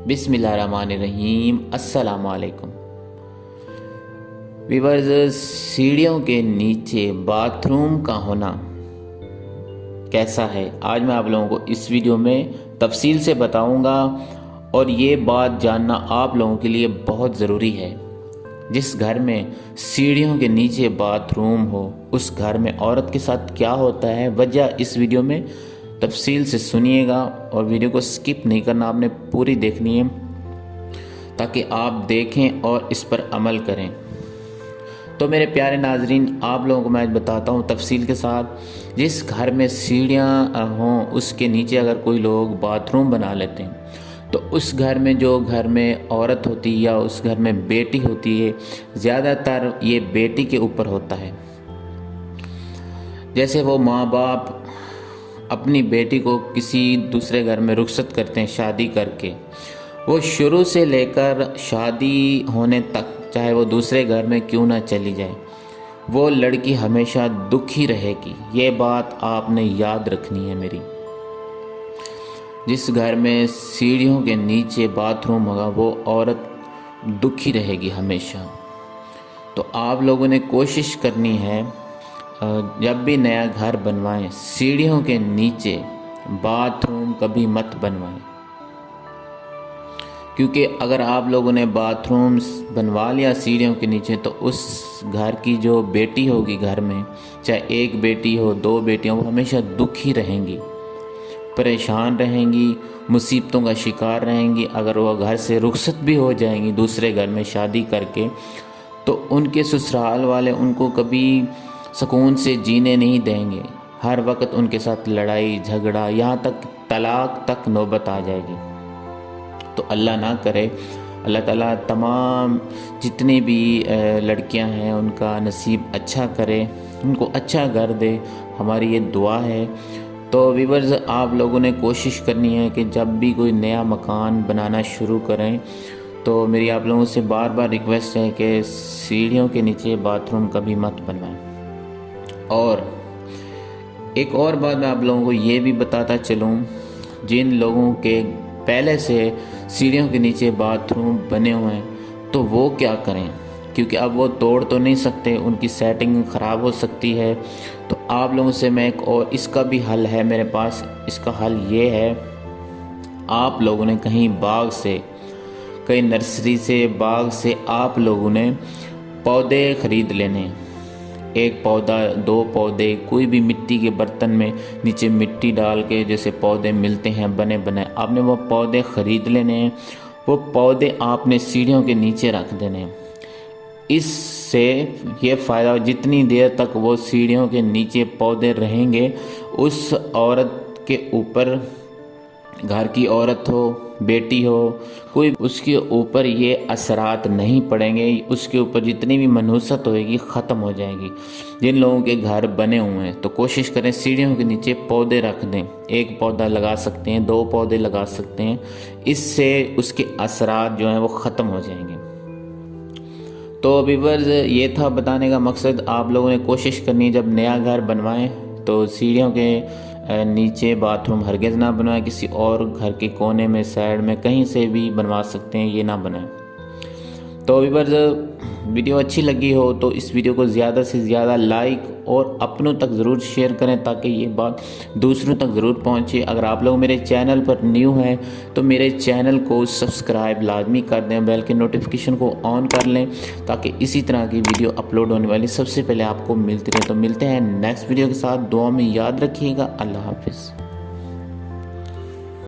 बिस्मिल्लाहिर्रहमानिर्रहीम। अस्सलाम वालेकुम व्यूअर्स, सीढ़ियों के नीचे बाथरूम का होना कैसा है, आज मैं आप लोगों को इस वीडियो में तफसील से बताऊंगा। और ये बात जानना आप लोगों के लिए बहुत ज़रूरी है। जिस घर में सीढ़ियों के नीचे बाथरूम हो, उस घर में औरत के साथ क्या होता है, वजह इस वीडियो में तफसील से सुनिएगा। और वीडियो को स्किप नहीं करना, आपने पूरी देखनी है ताकि आप देखें और इस पर अमल करें। तो मेरे प्यारे नाजरीन, आप लोगों को मैं आज बताता हूँ तफसील के साथ। जिस घर में सीढ़ियाँ हों, उसके नीचे अगर कोई लोग बाथरूम बना लेते हैं तो उस घर में जो घर में औरत होती है या उस घर में बेटी होती है, ज़्यादातर ये बेटी के ऊपर होता है। जैसे वो माँ बाप अपनी बेटी को किसी दूसरे घर में रुखसत करते हैं शादी करके, वो शुरू से लेकर शादी होने तक, चाहे वो दूसरे घर में क्यों ना चली जाए, वो लड़की हमेशा दुखी रहेगी। ये बात आपने याद रखनी है मेरी। जिस घर में सीढ़ियों के नीचे बाथरूम होगा, वो औरत दुखी रहेगी हमेशा। तो आप लोगों ने कोशिश करनी है, जब भी नया घर बनवाएं, सीढ़ियों के नीचे बाथरूम कभी मत बनवाएं। क्योंकि अगर आप लोगों ने बाथरूम बनवा लिया सीढ़ियों के नीचे, तो उस घर की जो बेटी होगी घर में, चाहे एक बेटी हो, दो बेटियां, वो हमेशा दुखी रहेंगी, परेशान रहेंगी, मुसीबतों का शिकार रहेंगी। अगर वो घर से रुखसत भी हो जाएंगी दूसरे घर में शादी करके, तो उनके ससुराल वाले उनको कभी सुकून से जीने नहीं देंगे। हर वक्त उनके साथ लड़ाई झगड़ा, यहाँ तक तलाक तक नौबत आ जाएगी। तो अल्लाह ना करे, अल्लाह ताला तमाम जितनी भी लड़कियां हैं उनका नसीब अच्छा करे, उनको अच्छा घर दे, हमारी ये दुआ है। तो व्यूअर्स, आप लोगों ने कोशिश करनी है कि जब भी कोई नया मकान बनाना शुरू करें, तो मेरी आप लोगों से बार बार रिक्वेस्ट है कि सीढ़ियों के नीचे बाथरूम कभी मत बनवाएं। और एक और बात मैं आप लोगों को ये भी बताता चलूँ, जिन लोगों के पहले से सीढ़ियों के नीचे बाथरूम बने हुए हैं, तो वो क्या करें, क्योंकि अब वो तोड़ तो नहीं सकते, उनकी सेटिंग ख़राब हो सकती है। तो आप लोगों से मैं एक और, इसका भी हल है मेरे पास। इसका हल ये है, आप लोगों ने कहीं बाग से, कहीं नर्सरी से, बाग से आप लोगों ने पौधे ख़रीद लेने। एक पौधा, दो पौधे, कोई भी मिट्टी के बर्तन में नीचे मिट्टी डाल के जैसे पौधे मिलते हैं बने बनाए, आपने वो पौधे ख़रीद लेने हैं। वो पौधे आपने सीढ़ियों के नीचे रख देने हैं। इससे ये फ़ायदा, जितनी देर तक वो सीढ़ियों के नीचे पौधे रहेंगे, उस औरत के ऊपर, घर की औरत हो, बेटी हो, कोई, उसके ऊपर ये असरात नहीं पड़ेंगे। उसके ऊपर जितनी भी मनहूसत होएगी ख़त्म हो जाएगी। जिन लोगों के घर बने हुए हैं, तो कोशिश करें सीढ़ियों के नीचे पौधे रख दें। एक पौधा लगा सकते हैं, दो पौधे लगा सकते हैं। इससे उसके असरात जो हैं वो ख़त्म हो जाएंगे। तो व्यूअर्स, ये था बताने का मकसद। आप लोगों ने कोशिश करनी है, जब नया घर बनवाएं तो सीढ़ियों के नीचे बाथरूम हरगिज़ ना बनवाएं। किसी और घर के कोने में, साइड में, कहीं से भी बनवा सकते हैं, ये ना बनाएं। तो व्यूअर्स, वीडियो अच्छी लगी हो तो इस वीडियो को ज़्यादा से ज़्यादा लाइक और अपनों तक ज़रूर शेयर करें, ताकि ये बात दूसरों तक ज़रूर पहुँचे। अगर आप लोग मेरे चैनल पर न्यू हैं तो मेरे चैनल को सब्सक्राइब लाजमी कर दें, बेल के नोटिफिकेशन को ऑन कर लें, ताकि इसी तरह की वीडियो अपलोड होने वाली सबसे पहले आपको मिलती रहे। तो मिलते हैं नेक्स्ट वीडियो के साथ। दुआ में याद रखिएगा। अल्लाह हाफिज़।